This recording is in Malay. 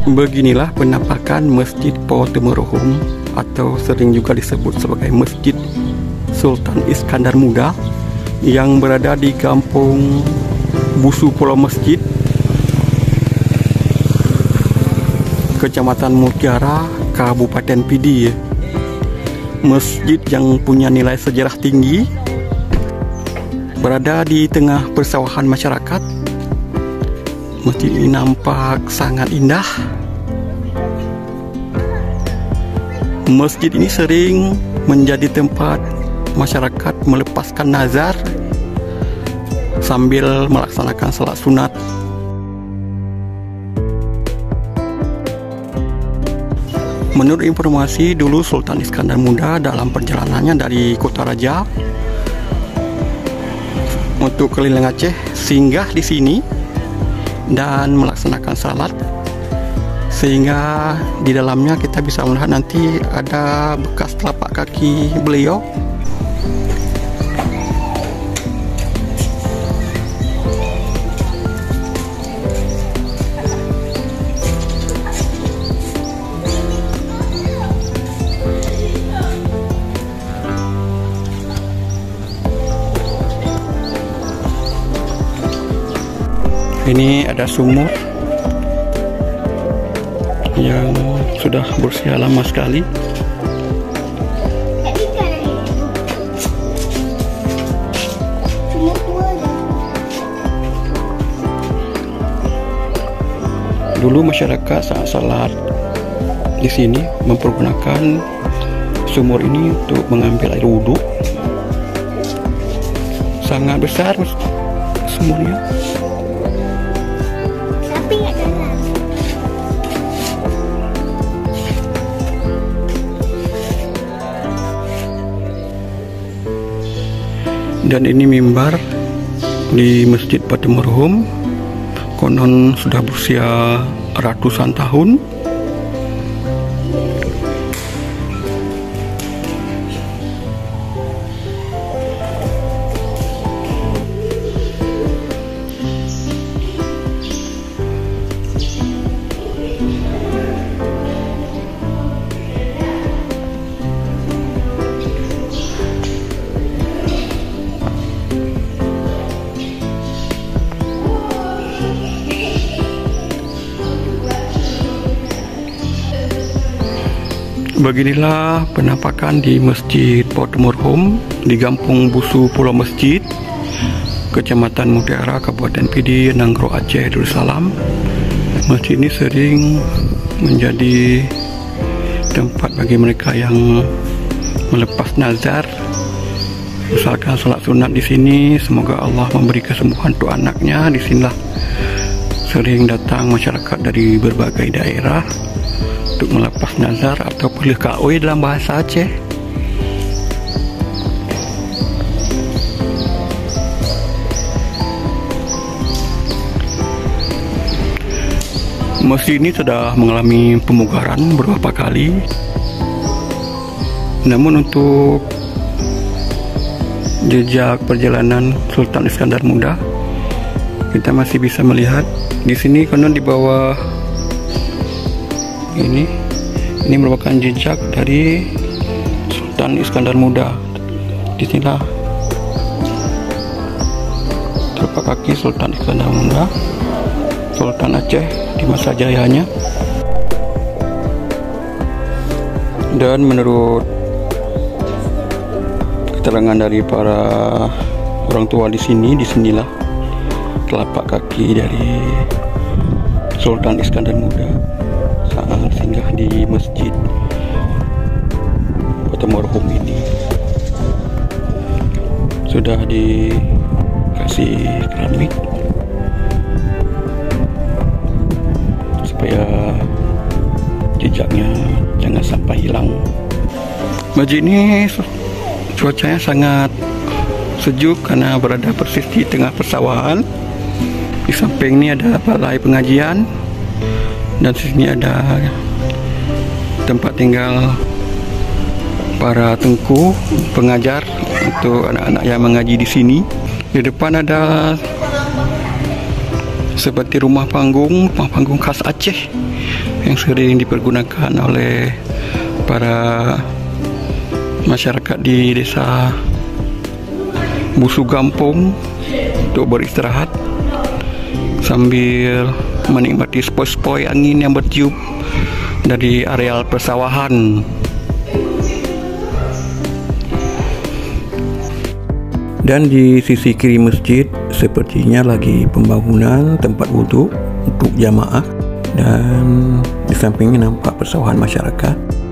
Beginilah penampakan Masjid Potemerohum atau sering juga disebut sebagai Masjid Sultan Iskandar Muda yang berada di Kampung Busu Pulau Mesjid, Kecamatan Mutiara, Kabupaten Pidi. Masjid yang punya nilai sejarah tinggi, berada di tengah persawahan masyarakat. Masjid ini nampak sangat indah. Masjid ini sering menjadi tempat masyarakat melepaskan nazar sambil melaksanakan salat sunat. Menurut informasi, dulu Sultan Iskandar Muda dalam perjalanannya dari Kota Raja untuk keliling Aceh singgah di sini dan melaksanakan salat, sehingga di dalamnya kita bisa melihat nanti ada bekas telapak kaki beliau. Ini ada sumur yang sudah berusia lama sekali. Dulu masyarakat saat salat di sini mempergunakan sumur ini untuk mengambil air wudhu. Sangat besar sumurnya. Dan ini mimbar di Masjid Potemerohum, konon sudah berusia ratusan tahun. Beginilah penampakan di Masjid Potemerohum di Kampung Busu Pulau Mesjid, Kecamatan Mutiara, Kabupaten Pidi, Nanggro, Aceh Darussalam. Masjid ini sering menjadi tempat bagi mereka yang melepas nazar, misalkan sholat sunat di sini. Semoga Allah memberi kesembuhan untuk anaknya. Di sinilah sering datang masyarakat dari berbagai daerah untuk melepas nazar atau pelih kaoi dalam bahasa Aceh. Masjid ini sudah mengalami pemugaran beberapa kali, namun untuk jejak perjalanan Sultan Iskandar Muda kita masih bisa melihat di sini. Konon di bawah ini merupakan jejak dari Sultan Iskandar Muda. Di sinilah telapak kaki Sultan Iskandar Muda, Sultan Aceh di masa jayanya. Dan menurut keterangan dari para orang tua di sinilah telapak kaki dari Sultan Iskandar Muda saat singgah di Masjid Potemerohum ini. Sudah dikasih keramik supaya jejaknya jangan sampai hilang. Masjid ini cuacanya sangat sejuk karena berada persis di tengah persawahan. Di samping ini ada balai pengajian, dan di sini ada tempat tinggal para tengku pengajar untuk anak-anak yang mengaji di sini. Di depan ada seperti rumah panggung khas Aceh yang sering dipergunakan oleh para masyarakat di desa Busu Gampung untuk beristirahat sambil menikmati sepoi-sepoi angin yang bertiup dari areal persawahan. Dan di sisi kiri masjid sepertinya lagi pembangunan tempat wudhu untuk jamaah, dan di sampingnya nampak persawahan masyarakat.